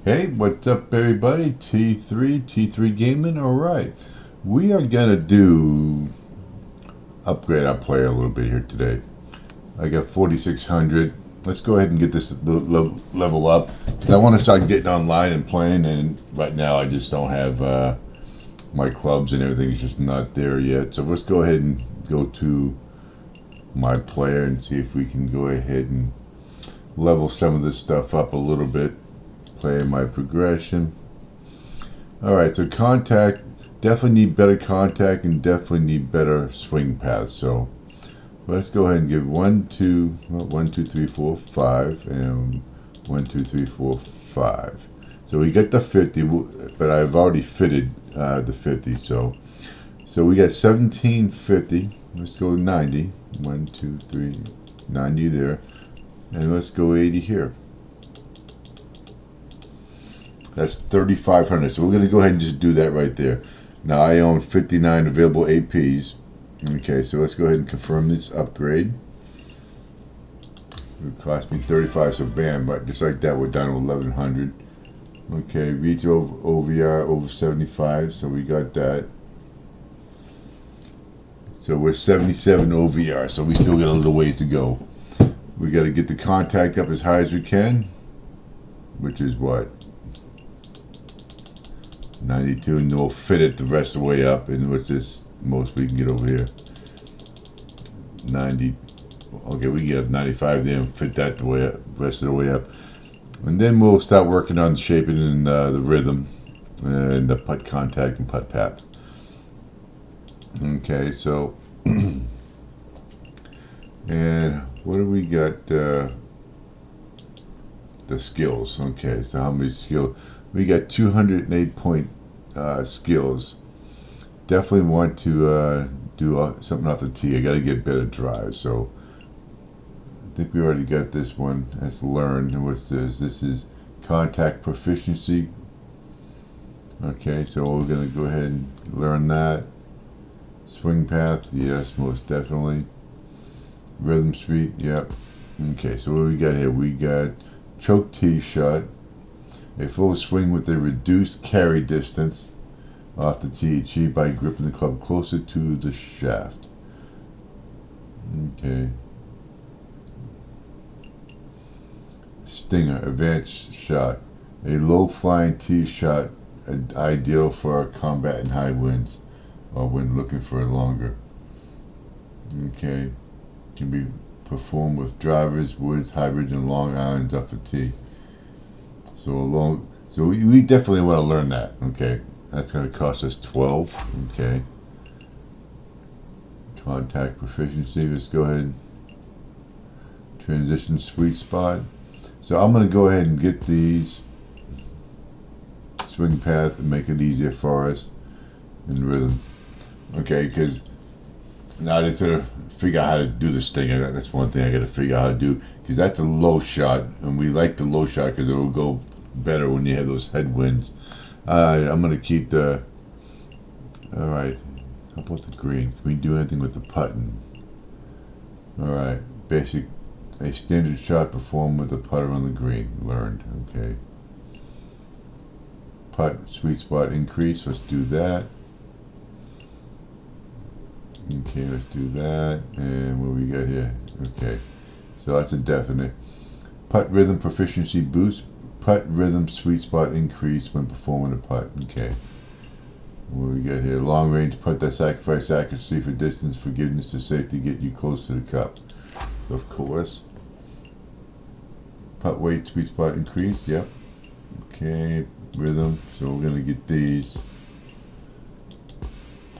Hey, what's up everybody? T3 Gaming. Alright, we are gonna upgrade our player a little bit here today. I got 4600. Let's go ahead and get this level up because I want to start getting online and playing, and right now I just don't have my clubs and everything's just not there yet. So let's go ahead and go to my player and see if we can go ahead and level some of this stuff up a little bit. Play my progression. Alright, so contact, definitely need better contact and definitely need better swing paths. So let's go ahead and give 1, 2, 3, 4, 5, and 1, 2, 3, 4, 5. So we get the 50, but I've already fitted the 50. So we got 1750. Let's go 90. 1, 2, 3, 90 there. And let's go 80 here. That's 3,500. So we're going to go ahead and just do that right there. Now I own 59 available APs. Okay, so let's go ahead and confirm this upgrade. It cost me 35, so bam, but just like that, we're down to 1,100. Okay, reach over OVR over 75, so we got that. So we're 77 OVR, so we still got a little ways to go. We got to get the contact up as high as we can, which is what? 92, and we'll fit it the rest of the way up. And what's this most we can get over here? 90. Okay, we can get up 95 there and fit that the way up, rest of the way up. And then we'll start working on shaping and the rhythm and the putt contact and putt path. Okay, so and what do we got? The skills. Okay, so how many skills? We got 208 point skills. Definitely want to do something off the tee. I got to get better drive. So I think we already got this one. Let's learn. And what's this? This is contact proficiency. Okay, so we're gonna go ahead and learn that. Swing path, yes, most definitely. Rhythm speed, yep. Okay, so what we got here? We got choke tee shot. A full swing with a reduced carry distance off the tee achieved by gripping the club closer to the shaft. Okay. Stinger, advanced shot. A low flying tee shot, ideal for combat in high winds or when looking for a longer. Okay. Can be performed with drivers, woods, hybrids, and long irons off the tee. So we definitely want to learn that. Okay, that's going to cost us 12. Okay. Contact proficiency. Let's go ahead. Transition sweet spot. So I'm going to go ahead and get these swing path and make it easier for us in rhythm. Okay, because now I just gotta figure out how to do this thing. That's one thing I gotta figure out how to do, because that's a low shot, and we like the low shot because it will go better when you have those headwinds. I'm gonna keep the. All right. How about the green? Can we do anything with the putting? All right. Basic. A standard shot performed with the putter on the green. Learned. Okay. Putt sweet spot increase. Let's do that. Okay, let's do that. And what we got here? Okay, so that's a definite. Putt rhythm proficiency boost. Putt rhythm sweet spot increase when performing a putt. Okay. What we got here? Long range putt that sacrifice accuracy for distance, forgiveness to safety, get you close to the cup. Of course. Putt weight sweet spot increase. Yep. Okay. Rhythm. So we're gonna get these.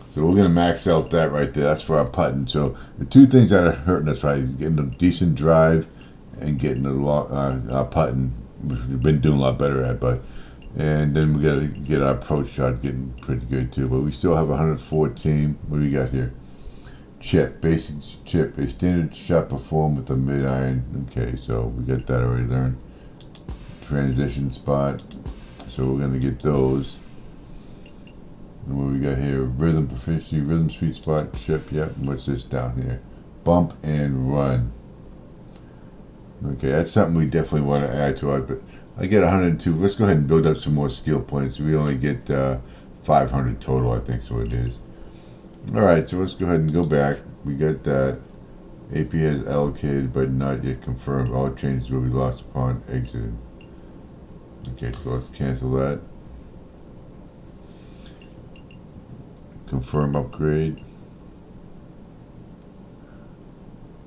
So we're going to max out that right there. That's for our putting. So the two things that are hurting us right is getting a decent drive and getting a putting, which we've been doing a lot better at. And then we got to get our approach shot getting pretty good too. But we still have 114. What do we got here? Chip, basic chip. A standard shot performed with a mid iron. Okay, so we got that already learned. Transition spot. So we're going to get those. And what we got here? Rhythm proficiency, rhythm sweet spot, chip. Yep. What's this down here? Bump and run. Okay, that's something we definitely want to add to it. But I get 102. Let's go ahead and build up some more skill points. We only get 500 total, I think is what it is. Alright, so let's go ahead and go back. We got that. AP has allocated but not yet confirmed. All changes will be lost upon exiting. Okay, so let's cancel that. Confirm upgrade.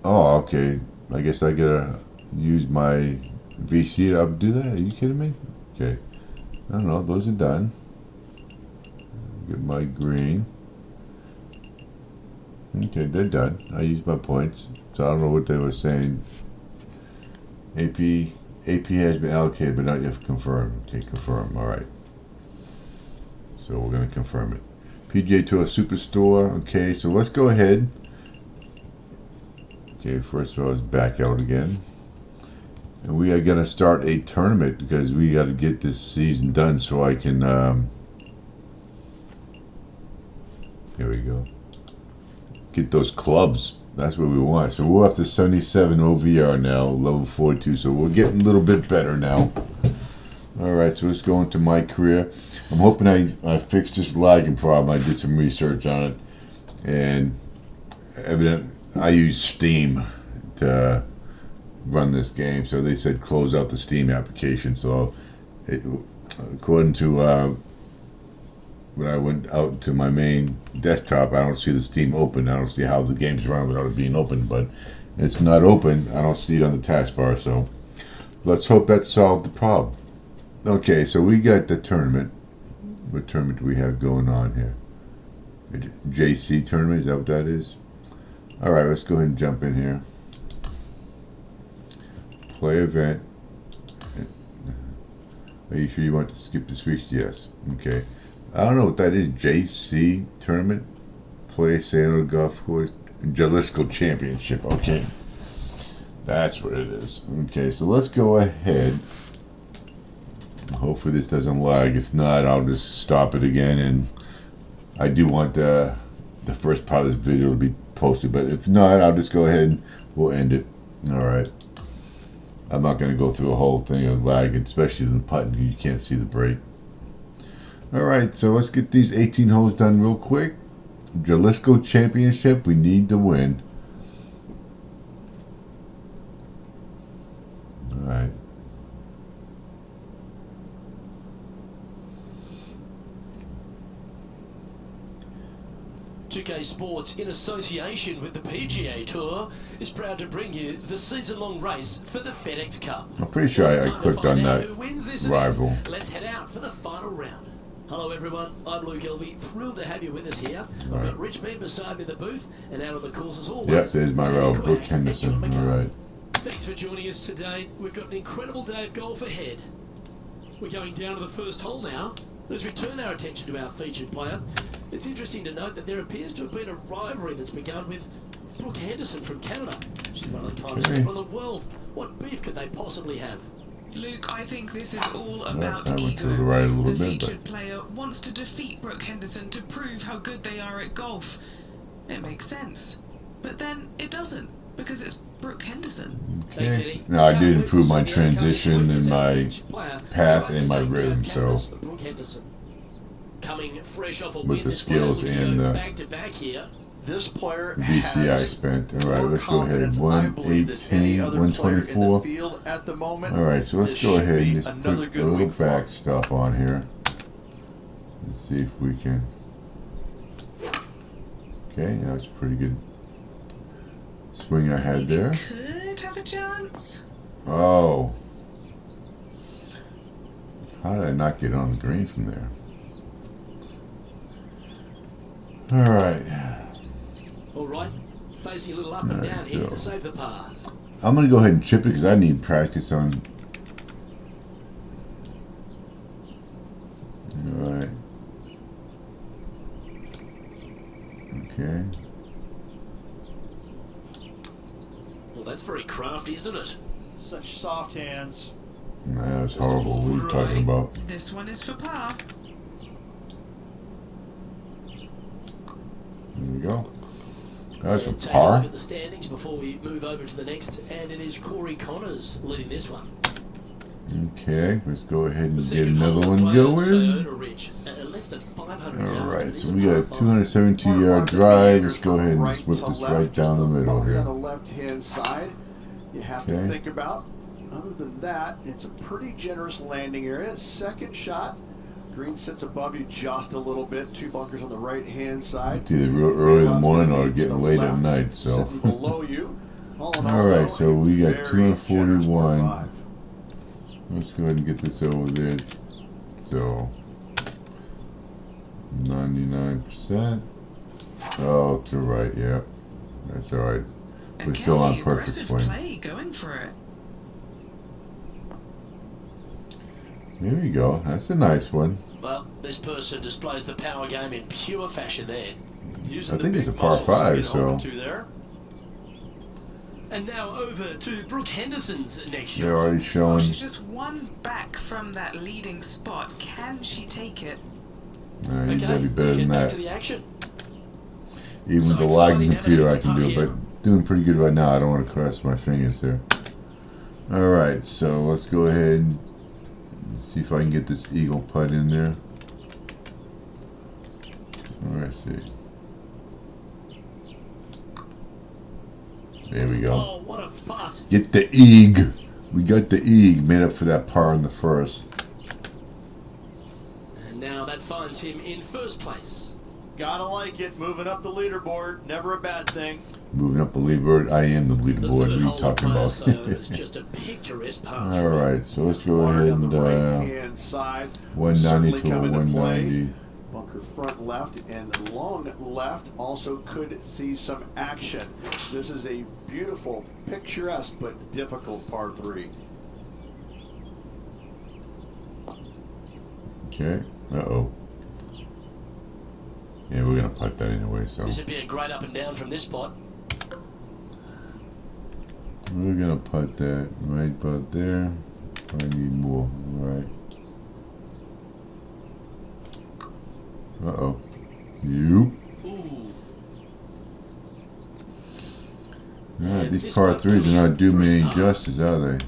Oh, okay. I guess I gotta use my VC to do that? Are you kidding me? Okay. I don't know. Those are done. Get my green. Okay, they're done. I used my points. So I don't know what they were saying. AP has been allocated but not yet confirmed. Okay, confirm. Alright. So we're going to confirm it. PGA Tour Superstore. Okay, so let's go ahead. Okay, first of all, let's back out again. And we are going to start a tournament because we got to get this season done so I can... here we go. Get those clubs. That's what we want. So we're up to 77 OVR now, level 42. So we're getting a little bit better now. Alright, so let's go into my career. I'm hoping I fixed this lagging problem. I did some research on it. And evidently, I use Steam to run this game. So they said close out the Steam application. So according to... when I went out to my main desktop, I don't see the Steam open. I don't see how the game's run without it being open, but it's not open. I don't see it on the taskbar, so let's hope that solved the problem. Okay, so we got the tournament. What tournament do we have going on here? JC tournament, is that what that is? Alright, let's go ahead and jump in here. Play event. Are you sure you want to skip this week? Yes. Okay. I don't know what that is. JC tournament, play Sandal Golf Course, Jalisco Championship. Okay, that's what it is. Okay, so let's go ahead. Hopefully this doesn't lag. If not, I'll just stop it again. And I do want the first part of this video to be posted, but if not, I'll just go ahead and we'll end it. All right. I'm not going to go through a whole thing of lag, especially in the putting. You can't see the break. Alright, so let's get these 18 holes done real quick. Jalisco Championship, we need to win. Alright. UK Sports, in association with the PGA Tour, is proud to bring you the season-long race for the FedEx Cup. I'm pretty sure I clicked on that rival. Let's head out for the final round. Hello everyone, I'm Luke Elvey, thrilled to have you with us here. I've got Rich Mead beside me in the booth, and out on the course as always. Yep, there's my rival, Brooke Henderson. Alright. Thanks for joining us today. We've got an incredible day of golf ahead. We're going down to the first hole now. As we turn our attention to our featured player, it's interesting to note that there appears to have been a rivalry that's begun with Brooke Henderson from Canada. She's one of the kindest people in the world. What beef could they possibly have? Luke, I think this is all about ego. To the right the featured player wants to defeat Brooke Henderson to prove how good they are at golf. It makes sense. But then it doesn't, because it's Brooke Henderson. Okay. Now, I did improve my transition and my path and my rhythm, so with the skills and the this player VC I spent. Alright, let's go ahead. 118, 124. Alright, so let's go ahead and just put a little back stuff on here. Let's see if we can. Okay, that's a pretty good swing I had there. Could have a chance. Oh. How did I not get on the green from there? Alright. Alright, facing a little up and down here to save the par. I'm going to go ahead and chip it because I need practice on. Alright. Okay. Well, that's very crafty, isn't it? Such soft hands. Nah, that's horrible. What are you talking about? This one is for par. There we go. That's a Take par. a look at the standings before we move over to the next, and it is Corey Connors leading this one. Okay, let's go ahead and The get second another hole one players going. Sayona Ridge, less than 500 yards. Alright, so These we are got a par 272-yard drive. Let's go ahead and just whip this right down the middle On here. the left-hand side, you have to think about. Other than that, it's a pretty generous landing area. Second shot, green sits above you just a little bit. 2 bunkers on the right-hand side. It's either real early in the morning or getting late at night. So, below you. alright, so we got 241. Let's go ahead and get this over there. So, 99%. Oh, to the right, yeah. That's alright. We're still on perfect swing. Play, going for it. There you go. That's a nice one. Well, this person displays the power game in pure fashion there. I think it's a par 5, so. And now over to Brooke Henderson's next shot. They're already showing. She's just one back from that leading spot. Can she take it? You better be better than that. To the action. Even with the lagging computer, I can do it, but doing pretty good right now. I don't want to cross my fingers here. Alright, so let's go ahead and see if I can get this eagle putt in there. Let's see. There we go. Oh, what a putt. Get the eag. We got the eag. Made up for that par in the first. And now that finds him in first place. Gotta like it. Moving up the leaderboard. Never a bad thing. Moving up the leaderboard. I am the leaderboard. What are you talking about? It's just a picturesque par. Alright, so let's go ahead and 190 to a 190. Bunker front left and long left also could see some action. This is a beautiful, picturesque, but difficult par 3. Okay. Uh-oh. Yeah, we're going to putt that anyway, so. This would be a great up and down from this spot. We're going to putt that right about there. I need more. Alright. Uh-oh. You. Alright, these par 3s do not do me any justice, are they?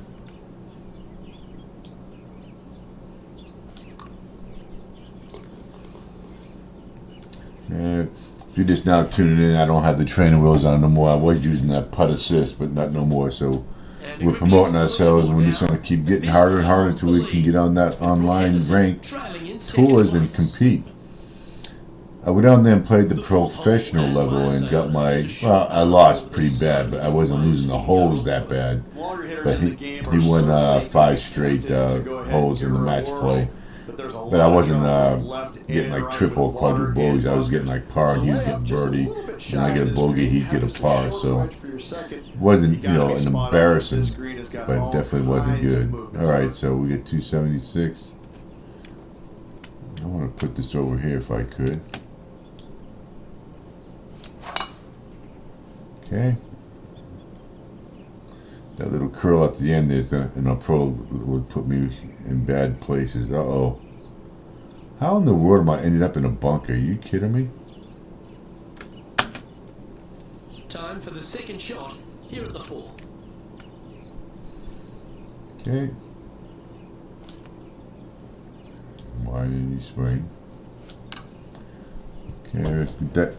If you're just now tuning in, I don't have the training wheels on no more. I was using that putt assist, but not no more. So we're promoting ourselves, and we're just going to keep getting harder and harder until we can get on that online rank tours and compete. I went down there and played the professional level and got my, well, I lost pretty bad, but I wasn't losing the holes that bad. But he won 5 straight holes in the match play. But I wasn't getting like triple or quadruple bogeys. I was getting like par, and he was getting birdie. When I get a bogey, he'd get a par. So it wasn't, you know, an embarrassing, but it definitely wasn't good. All right, so we get 276. I want to put this over here if I could. Okay. That little curl at the end there's in a pro would put me in bad places. Uh-oh. How in the world am I ending up in a bunker? Are you kidding me? Time for the second shot here at the 4. Okay. Why didn't you swing? Okay, let's get that.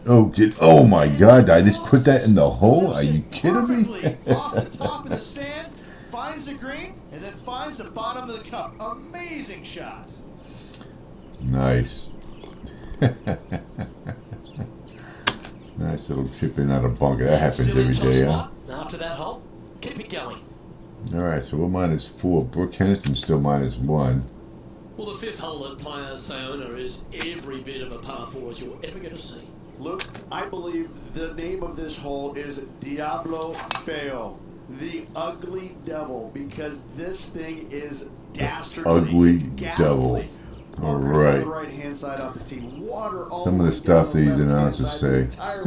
Oh my God! I just put that in the hole. Are you kidding me? Off the top of the sand, finds the green, and then finds the bottom of the cup. Amazing shot. Nice. Nice little chip in out of bunker. That happens every day, huh? After that hole, keep it going. All right, so we're -4. Brooke Henderson's still -1. Well, the 5th hole at Playa Sayona is every bit of a par 4 as you're ever going to see. Luke, I believe the name of this hole is Diablo Feo, the ugly devil, because this thing is dastardly. Ugly devil. All right. Right-hand side off the tee. Water all some of the stuff these announcers say. I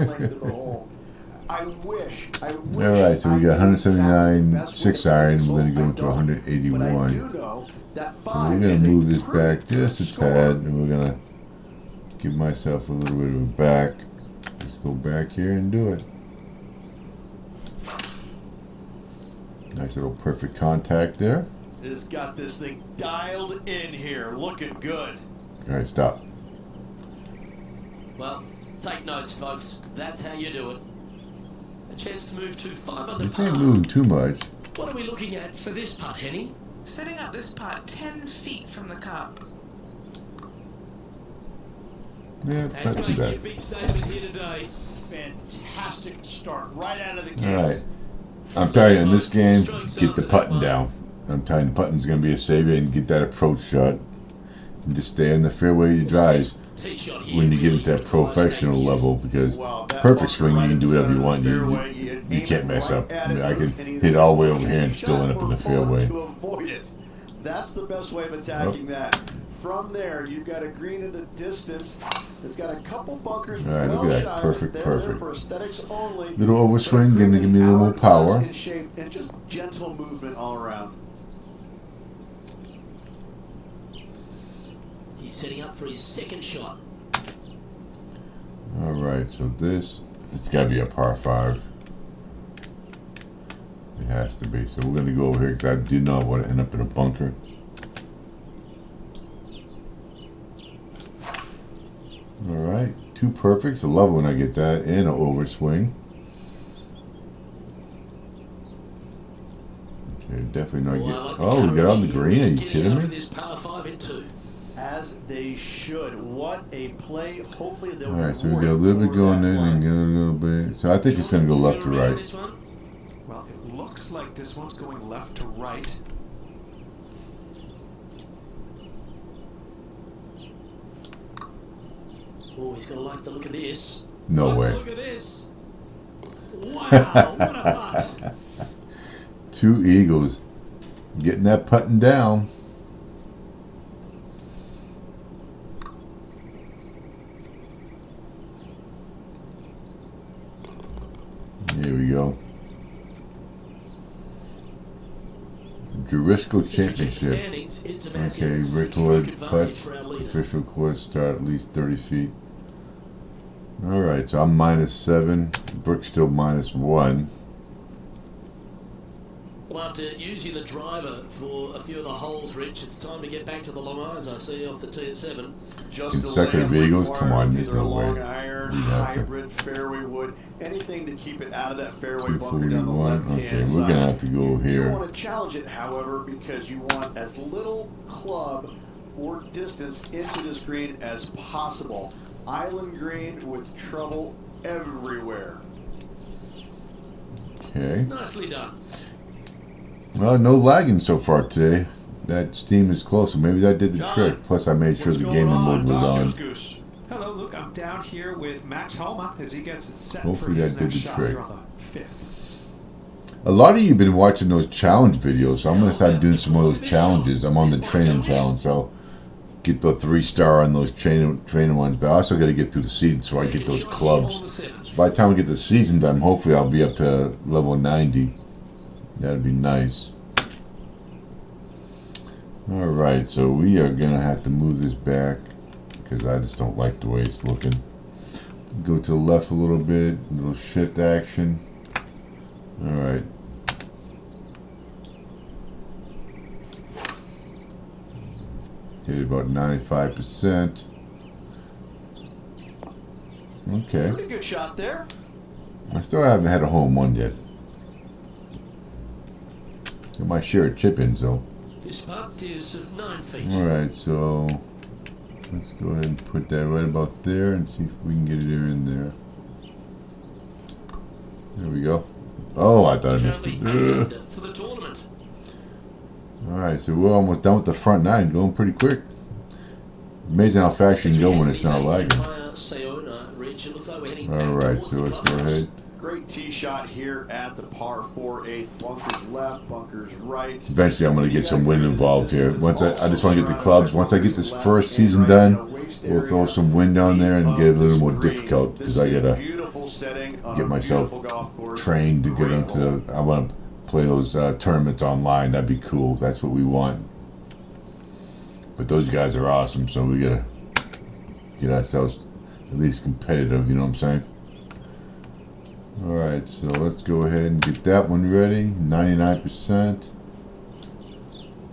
wish. All right, so we got 179 6-iron. We're going to go into 181. And we're going to move this back just a tad, and we're going to give myself a little bit of a back. Let's go back here and do it. Nice little perfect contact there. has got this thing dialed in here. Looking good. All right, stop. Well, take notes, folks. That's how you do it. A chance to move to 5 under This par. ain't moving too much. What are we looking at for this putt, Henny? Setting up this putt 10 feet from the cup. Yeah, And not too making a bad. big statement here today. Fantastic start right out of the gate. All right. I'm telling you, in this game, get the putting down. I'm telling you, the putting's going to be a savior, and get that approach shot. And just stay in the fairway you drive when you get into that professional level, because perfect swing, you can do whatever you want. You can't mess up. I mean, I could hit all the way over here and still end up in the fairway. To avoid it. That's the best way of attacking that. From there, you've got a green in the distance. It's got a couple bunkers. All right, look at that. Perfect, perfect. For aesthetics only. Little overswing, going to give me a little more power. In shape and just gentle movement all around. He's setting up for his second shot. All right, so this, it's got to be a par 5. It has to be. So we're going to go over here because I do not want to end up in a bunker. All right, 2 perfects. I love when I get that, and an overswing. Okay, definitely not get. Oh, we got on the green. Are you kidding me? This par 5 in 2. As they should. What a play. Hopefully they'll. All right, so we got a little bit going in and get a little bit. So I think it's going to go left to right. Well, it looks like this one's going left to right. Oh, he's going to like the look of this. No way. Look at this. Wow, what a putt. 2 eagles. Getting that putting down. Here we go. Jalisco Championship. Okay, record putts. Official course start at least 30 feet. Alright, so I'm -7. Brooke's still -1. Well, after using the driver for a few of the holes, Rich, it's time to get back to the long irons. I see off the tee at 7. Consecutive eagles? Come on, there's no way. Iron, You have to. hybrid, fairway wood, anything to keep it out of that fairway bunker down the 241. left-hand Okay, side. we're gonna have to go You here. want to challenge it, however, because you want as little club or distance into this green as possible. Island green with trouble everywhere. Okay. Nicely done. Well, no lagging so far today. That Steam is close, so maybe that did the trick. Plus, I made sure the gaming mode was on. Hello, look, I'm down here with Max Homa as he gets it set Hopefully for his that did next the shot trick. here on the 5th. A lot of you have been watching those challenge videos, so I'm going to start doing some more of those challenges. I'm on the training challenge, so get the 3-star on those training ones, but I also got to get through the season so I get those clubs. So by the time we get the season done, hopefully I'll be up to level 90. That'd be nice. Alright, so we are going to have to move this back because I just don't like the way it's looking. Go to the left a little bit, a little shift action. Alright. Hit about 95%. Okay. Pretty good shot there. I still haven't had a home run yet. Got my share of chip-ins though. This putt is of 9 feet. Alright, so let's go ahead and put that right about there and see if we can get it in there. There we go. Oh, I thought I missed it. For the tournament. Alright, so we're almost done with the front 9, going pretty quick. Amazing how fast you can go when it's not lagging. Alright, so let's go ahead. Great tee shot here at the par 4/8. Bunkers left, bunkers right. Eventually I'm going to get some wind involved here. Once I just want to get the clubs. Once I get this first season done, we'll throw some wind on there and get it a little more difficult because I got to get myself trained to get into the, I want to play those tournaments online. That'd be cool. That's what we want. But those guys are awesome, so we got to get ourselves at least competitive, you know what I'm saying? Alright, so let's go ahead and get that one ready. 99%.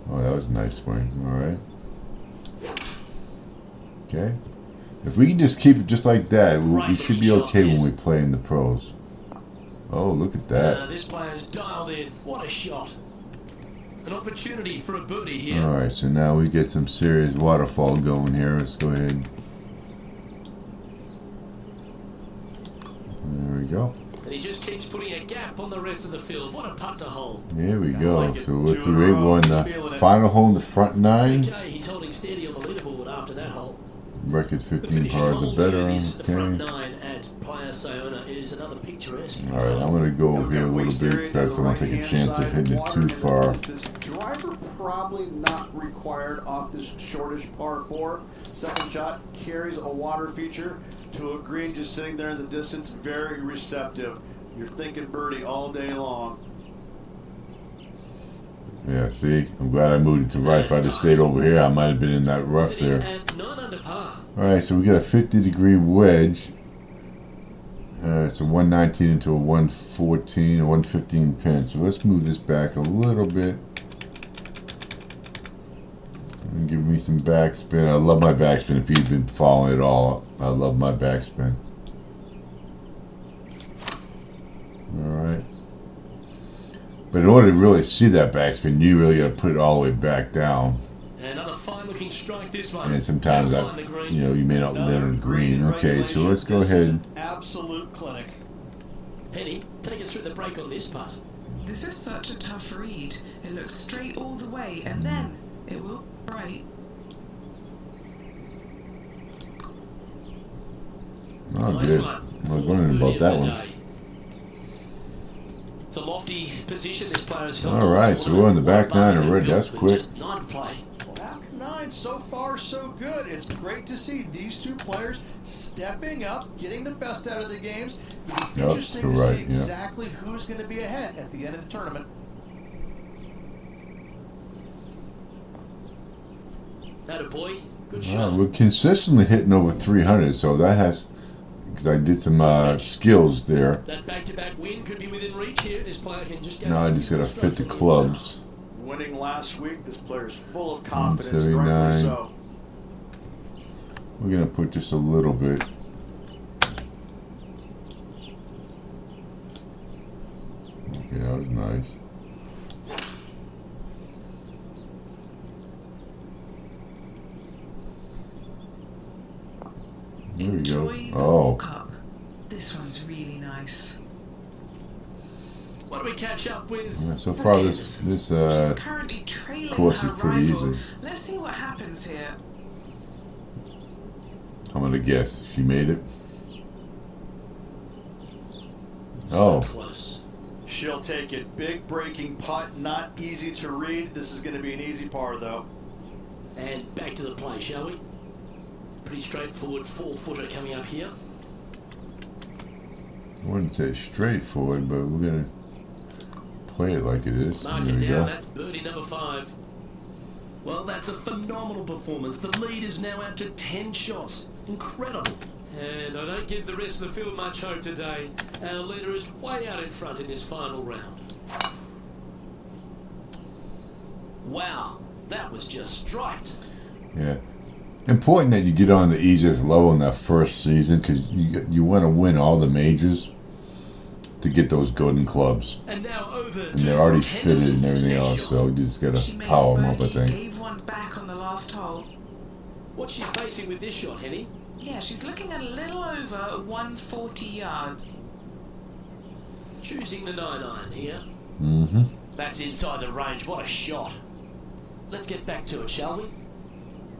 Oh, that was a nice swing. All right. Okay. If we can just keep it just like that, we should be okay when we play in the pros. Oh, look at that. This player's dialed in. What a shot. An opportunity for a birdie here. All right, so now we get some serious waterfall going here. Let's go ahead. There we go. And he just keeps putting a gap on the rest of the field. What a putt to hold. Here we go. So we're through 8. We're on the final hole in the front 9. Okay, he's holding steady on the leaderboard after that hole. Record 15 pars or better. The front Okay. 9 at Playa Sayona is another picturesque. All right, I'm going to go over here a little bit because I just don't want to take a chance of hitting it too far. This driver probably not required off this shortish par 4. Second shot carries a water feature to a green just sitting there in the distance, very receptive. You're thinking birdie all day long. Yeah, see, I'm glad I moved it to right. If I'd have stayed over here, I might have been in that rough there. At 9 under par. All right, so we got a 50-degree wedge. It's a 119 into a 114 or 115 pin. So let's move this back a little bit. And give me some backspin. I love my backspin. If you've been following it all, I love my backspin. All right. But in order to really see that backspin, you really got to put it all the way back down. Another fine-looking strike this one. And sometimes that, you may not land on the green. Okay, so let's go ahead. Absolute clinic. Henny, take us through the break on this putt. This is such a tough read. It looks straight all the way, and then it will break. Oh, Nice good. one. I was wondering about that one. It's a lofty position this player has held. All right, so we're on the back 9 already. That's quick. Just 9 to play. Back 9, so far so good. It's great to see these two players stepping up, getting the best out of the games. It's Yep, interesting to to right, see yeah. exactly who's going to be ahead at the end of the tournament. Atta boy. Good All shot. right, we're consistently hitting over 300, so that has, because I did some skills there. That back-to-back win could be within reach here. This player can just go. Now I just got to fit the clubs. Winning last week, this player's full of confidence. 179. Rightly so. We're going to put just a little bit. Okay, that was nice. There we go. Enjoy the Oh, Cup. This one's really nice. What do we catch up with? yeah, so far this She's currently trailing course her is pretty rival. easy. Let's see what happens here. I'm going to guess she made it. So Oh, close. She'll take it. Big breaking putt, not easy to read. This is going to be an easy par, though. And back to the play, shall we? Pretty straightforward 4-footer coming up here. I wouldn't say straightforward, but we're going to play it like it is. Mark There it we down. go. That's birdie number 5. Well, that's a phenomenal performance. The lead is now out to 10 shots. Incredible. And I don't give the rest of the field much hope today. Our leader is way out in front in this final round. Wow, that was just striped. Yeah. Important that you get on the easiest level in that first season because you want to win all the majors to get those golden clubs. And now over And they're already fitted and everything else, so you just got She to made power a them up, I birdie, think. gave one back on the last hole. What's she facing with this shot, Henny? Yeah, she's looking at a little over 140 yards. Choosing the 9-iron here. Mm-hmm. That's inside the range. What a shot. Let's get back to it, shall we?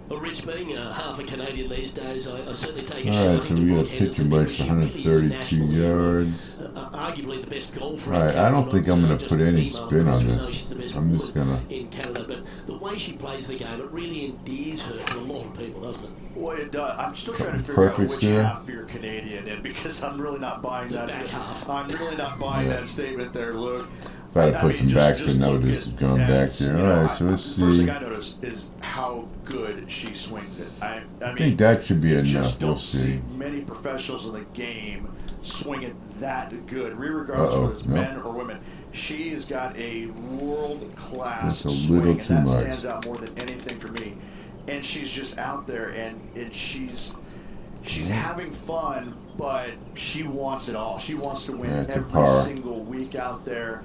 Well, Rich, being half a Canadian these days, I certainly take a All right, shot so into we got a Brooke pitcher Henderson by because she really is a 132 national hero. yards. Arguably the best golfer. All right, in I don't Canada, think I'm not going to just put the any female spin on golfer. I know this. she's the best I'm just woman going to... in Canada, but the way she plays the game, it really endears her to a lot of people, doesn't it? Boy, it does. I'm still trying to figure out Perfects which here. half you're Canadian in because I'm really not buying The that. back half. I'm really not buying Yeah. that statement there, Luke. If I had to I put mean, some just backspin, that would look just at gone back that. there. You All know, right, so let's the first see. thing I noticed is how good she swings it. I I mean, think that should be you enough. just We'll don't see see. many professionals in the game swing it that good, regardless Uh-oh, whether it's no. men or women. She has got a world-class That's a swing, little and too that much. stands out more than anything for me. And she's just out there, and she's having fun, but she wants it all. She wants to win That's a every par. single week out there,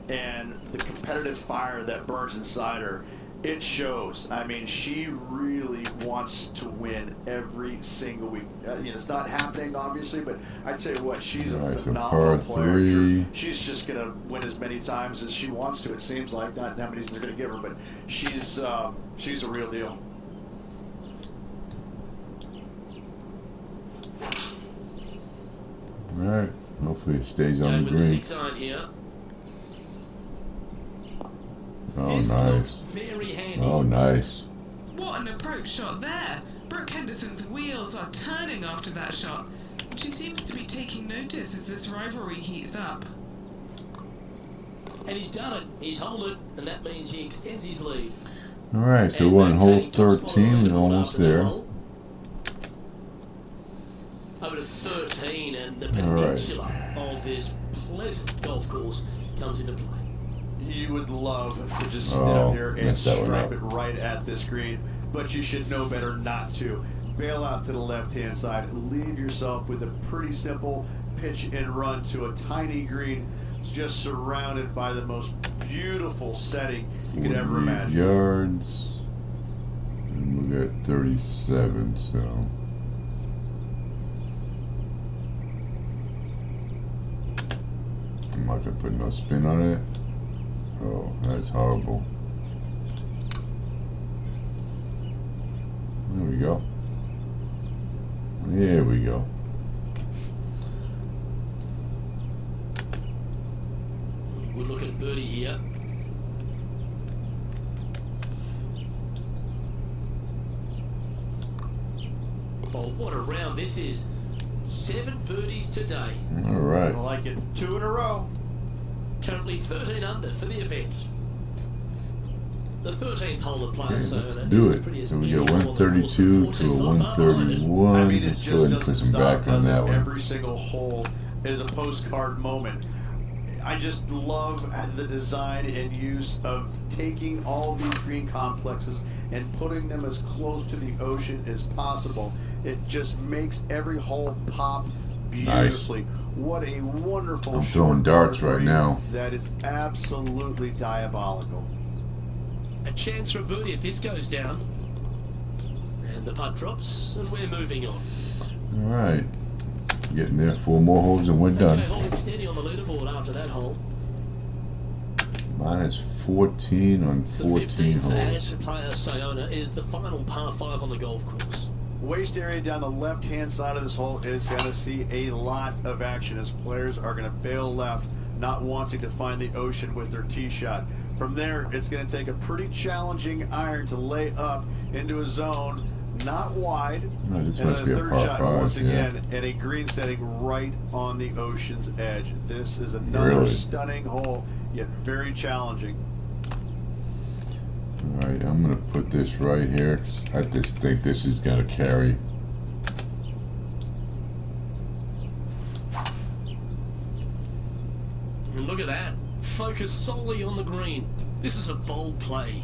and the competitive fire that burns inside her, it shows. I mean, she really wants to win every single week. It's not happening, obviously, but I'd say she's All right, a so phenomenal par player. 3. She's just going to win as many times as she wants to, it seems like. Not how many they're going to give her, but she's a real deal. All right. Hopefully it stays on Going the with a green. 6-iron here. Oh, This nice. looks very handy. Oh, nice. What an approach shot there. Brooke Henderson's wheels are turning after that shot. She seems to be taking notice as this rivalry heats up. And he's done it. He's holed it, and that means he extends his lead. All right, so And we're on hole maintaining top spot on 13. the We're almost after that there. hole. Over to 13, and the All right. peninsula of this pleasant golf course comes into play. You would love to just sit Oh, up here and messed that one stripe up. it right at this green, but you should know better not to. Bail out to the left-hand side. Leave yourself with a pretty simple pitch and run to a tiny green, just surrounded by the most beautiful setting you could ever 48 imagine. yards. And we got 37, so. I'm not going to put no spin on it. Oh, that's horrible. There we go. There we go. We'll look at birdie here. Oh, what a round this is. 7 birdies today. All right. I like it. 2 in a row. Currently 13 under for the event. The 13th hole of Okay, players, so let's that do is it. pretty So we even get hole on the course, 132 but to 14's a not far behind it. 131. I mean, it Let's just go ahead and doesn't put some stop, back on does that it? one. Every single hole is a postcard moment. I just love the design and use of taking all these green complexes and putting them as close to the ocean as possible. It just makes every hole pop beautifully. What a wonderful I'm throwing short darts par right three. now. That is absolutely diabolical. A chance for a birdie if this goes down. And the putt drops, and we're moving on. All right. Getting there. 4 more holes and we're done. Okay, holding steady on the leaderboard after that hole. Minus 14 on The 14 15th holes. amateur player, Sayona, is the final par 5 on the golf course. Waste area down the left-hand side of this hole is going to see a lot of action as players are going to bail left, not wanting to find the ocean with their tee shot. From there, it's going to take a pretty challenging iron to lay up into a zone, not wide. No, this and must then be a a third par shot 5. once Yeah. again, and a green setting right on the ocean's edge. This is another Really? stunning hole, yet very challenging. All right. I'm going to put this right here. 'Cause I just think this is going to carry. And look at that. Focus solely on the green. This is a bold play.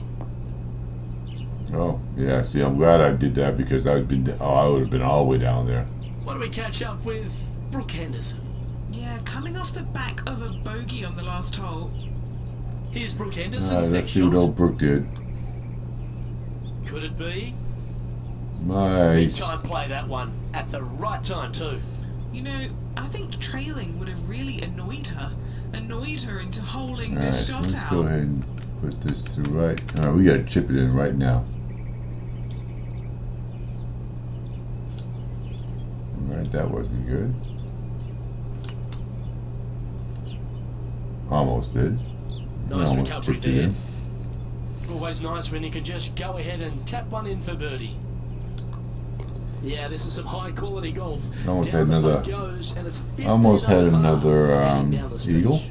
Oh, yeah. See, I'm glad I did that because I would have been all the way down there. What do we catch up with? Brooke Henderson. Yeah, coming off the back of a bogey on the last hole. Here's Brooke All Henderson's right, let's next see what shot. old Brooke did. Could it be? Big Nice. time play, that one. At the right time, too. You know, I think trailing would have really annoyed her into holding All right, this so shot let's out. go ahead and put this to right. All right, we got to chip it in right now. All right, that wasn't good. Almost did. Nice Almost recovery chipped it there. in. Always nice when you can just go ahead and tap one in for birdie. Yeah, this is some high quality golf. Almost Down had the another- putt goes, and it's 15 Almost had under par, another heading down the stretch. eagle.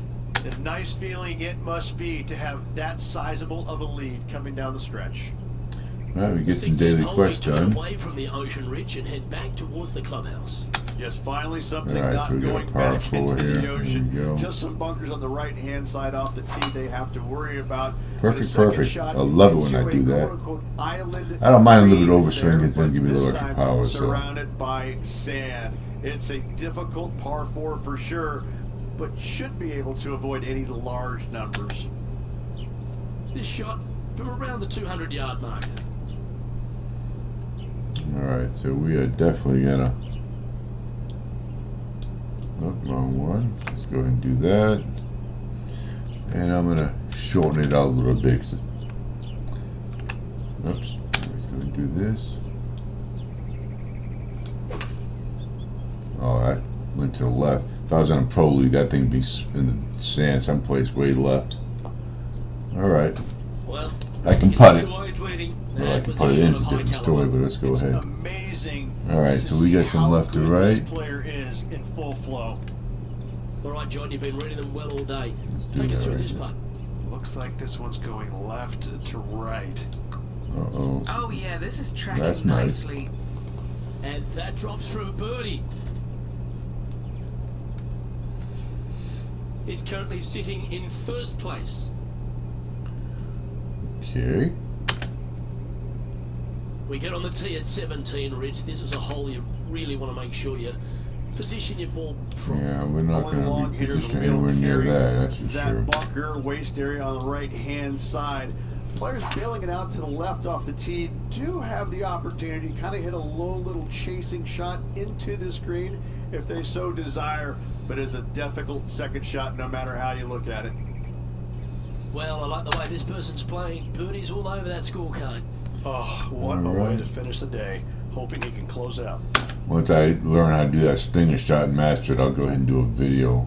A nice feeling it must be to have that sizable of a lead coming down the stretch. All right, we get some 16th daily hole, we quests turn done. away from the ocean ridge and head back towards the clubhouse. Yes, finally something All right, not so we got a going par back 4 into here. the Here ocean. we go. Just some bunkers on the right-hand side off the tee they have to worry about. Perfect, perfect. I love it when I do that. Island I don't mind a little bit green overswing there, because then give me a but little this extra time power. So surrounded by sand. It's a difficult par 4 for sure, but should be able to avoid any large numbers. This shot from around the 200-yard mark. all right, so we are definitely gonna. Oh, wrong one. Let's go ahead and do that. And I'm gonna shorten it out a little bit. Oops. Let's go and do this. All right, went to the left. If I was on a pro league, that thing would be in the sand someplace way left. All right, Well, I can putt it. well, I can put it in. It's a different story, but let's go It's ahead. amazing. All right, so we got some left to right. This player is in full flow. All right, John, you've been reading them well all day. Let's do Take us that through right this there. putt. Looks like this one's going left to right. Uh-oh. Oh yeah, this is tracking That's nice. nicely. And that drops through a birdie. He's currently sitting in first place. Okay. We get on the tee at 17, Rich. This is a hole you really want to make sure you position your ball properly. Yeah, we're not Only going to long be hitters positioned will anywhere near carry that, that's for that sure. bunker waist area on the right-hand side. Players bailing it out to the left off the tee do have the opportunity to kind of hit a low little chasing shot into this green if they so desire, but it's a difficult second shot no matter how you look at it. Well, I like the way this person's playing. Birdies all over that scorecard. Oh, what All a way right. to finish the day. Hoping he can close out. Once I learn how to do that stinger shot and master it, I'll go ahead and do a video.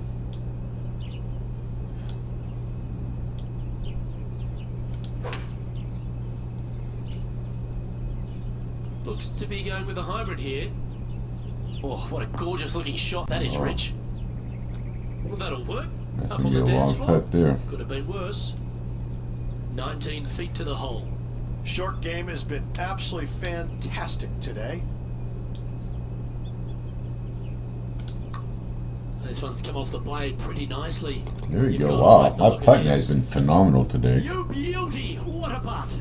Looks to be going with a hybrid here. Oh, what a gorgeous looking shot that is, Rich. Well, that'll work. That's Up going on to be the a dance long floor. putt there. Could have been worse. 19 feet to the hole. Short game has been absolutely fantastic today. This one's come off the blade pretty nicely. There we You've go. got to Wow, like the my look of putting this. has been phenomenal today. You beauty! What a putt!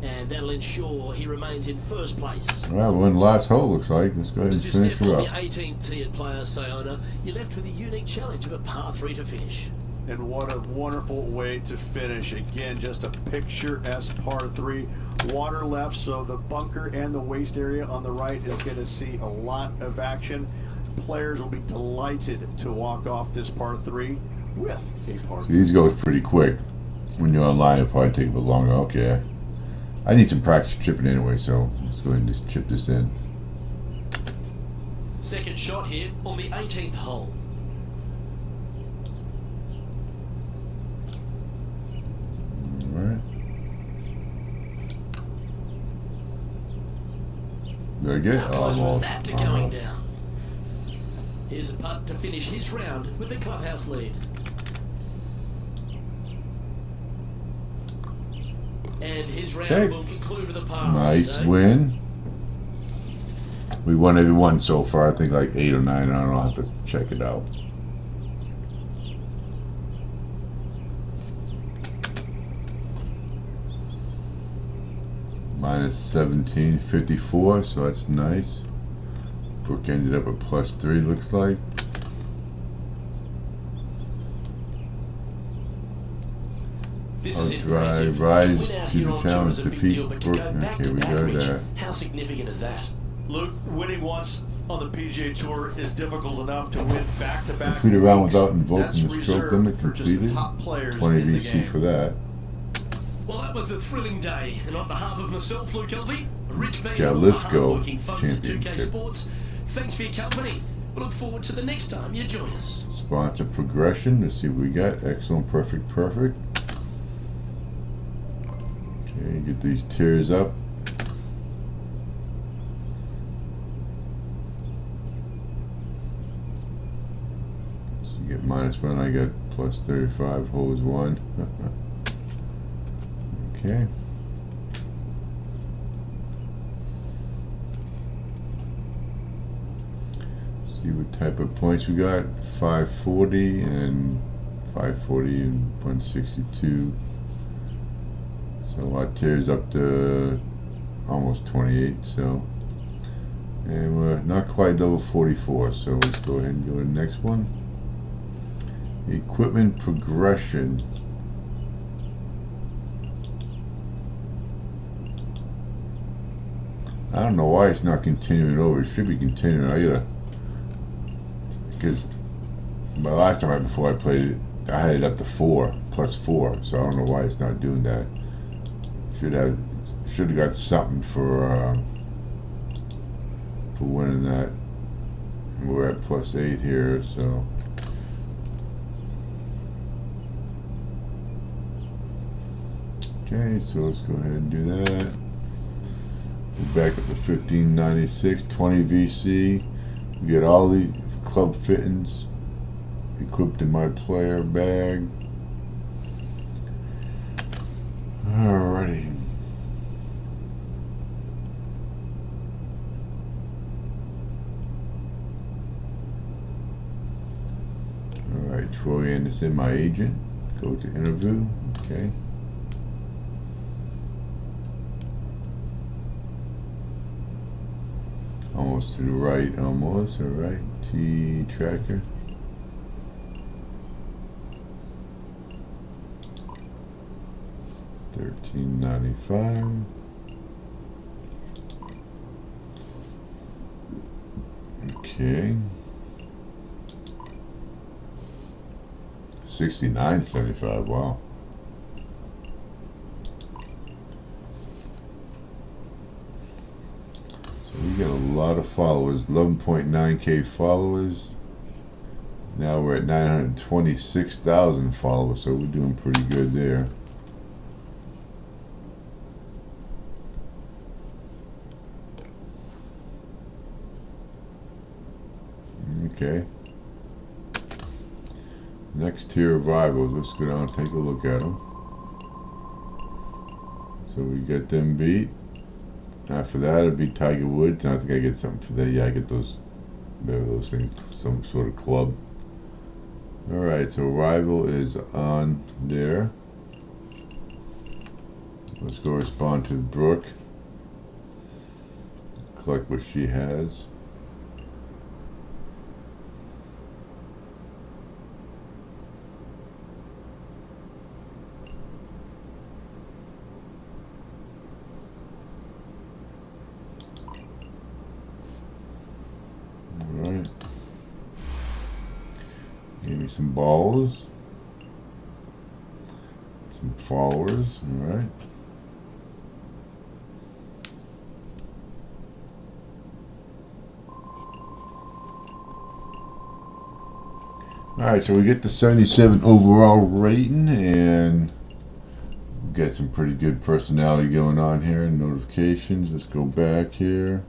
And that'll ensure he remains in first place. Well, we're in the last hole, looks like. Let's go ahead and As you finish step her on up. the 18th tee at Player Sayona, you're left with a unique challenge of a par 3 to finish. And what a wonderful way to finish. Again, just a picturesque par 3. Water left, so the bunker and the waist area on the right is going to see a lot of action. Players will be delighted to walk off this par 3 with a par 3. These goes pretty quick. When you're online, it'll probably take a bit longer. Okay. I need some practice chipping anyway, so let's go ahead and just chip this in. Second shot here on the 18th hole. Alright. Very good. How close was Almost. that to going Almost. down? Here's a putt to finish his round with the clubhouse lead. And his round Okay. will conclude with a par. Nice today. win. We won every one so far. I think like 8 or 9. I don't know. I'll have to check it out. Minus 1754, so that's nice. Brooke ended up at plus 3, looks like. This I'll is impressive. drive, rise win out to here the on tour challenge, is a big defeat deal, but to Brooke. go back Okay, to we back, go Rich, there. how significant is that? Luke, winning once on the PGA Tour is difficult enough to win back-to-back. Complete a round weeks. without invoking That's the stroke reserved limit for just the completed. top players 20 in the VC game. for that. Well, that was a thrilling day, and on behalf of myself, Luke Elvey, Rich Bean, Jalisco hardworking folks at 2K Championship. Sports, thanks for your company. We look forward to the next time you join us. Sponsor progression. Let's see what we got. Excellent, perfect, perfect. Okay, get these tiers up. So you get -1. I got plus 35. Hole is 1. Okay. See what type of points we got. 540 and 540 and 162. So our tier's up to almost 28. So, and we're not quite level 44. So let's go ahead and go to the next one. Equipment progression. I don't know why it's not continuing over. It should be continuing. I gotta, because my last time before I played it, I had it up to 4 plus 4. So I don't know why it's not doing that. Should have got something for winning that. We're at plus 8 here, so. Okay, so let's go ahead and do that. We're back up to 1596, 20 VC. We get all the club fittings equipped in my player bag. Alrighty. Alright, Troy Anderson, my agent. Go to interview. Okay. Almost to the right, almost. Alright. T tracker. $13.95. Okay. $69.75. Wow. So we got a lot of followers. 11.9K followers. Now we're at 926,000 followers. So we're doing pretty good there. Okay. Next tier of rivals. Let's go down and take a look at them. So we get them beat. After that, it'll be Tiger Woods. And I think I get something for that. Yeah, I get those things, some sort of club. Alright, so rival is on there. Let's go respond to Brooke. Collect what she has. Alright. Give me some balls. Some followers. Alright. Alright, so we get the 77 overall rating, and we got some pretty good personality going on here. Notifications. Let's go back here.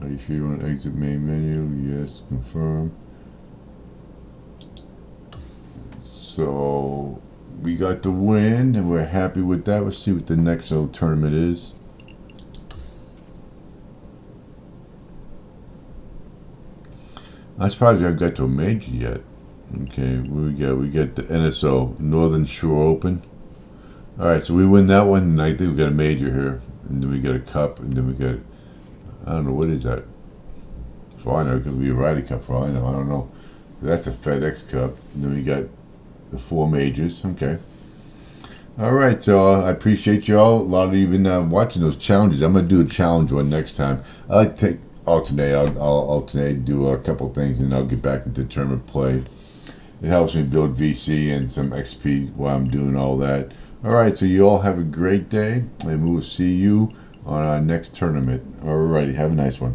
Are you sure you want to exit main menu? Yes, confirm. So we got the win, and we're happy with that. Let's see what the next tournament is. I'm surprised I've got to a major yet. Okay, we got the NSO, Northern Shore Open. Alright, so we win that one, and I think we got a major here. And then we got a cup, and then we got, I don't know, what is that? For all I know, it could be a Ryder Cup, for all I know. I don't know. That's a FedEx Cup. And then we got the 4 majors. Okay. Alright, so I appreciate y'all. A lot of you been watching those challenges. I'm going to do a challenge one next time. I like to alternate. I'll alternate, do a couple things, and I'll get back into tournament play. It helps me build VC and some XP while I'm doing all that. Alright, so you all have a great day, and we will see you on our next tournament. Alrighty, have a nice one.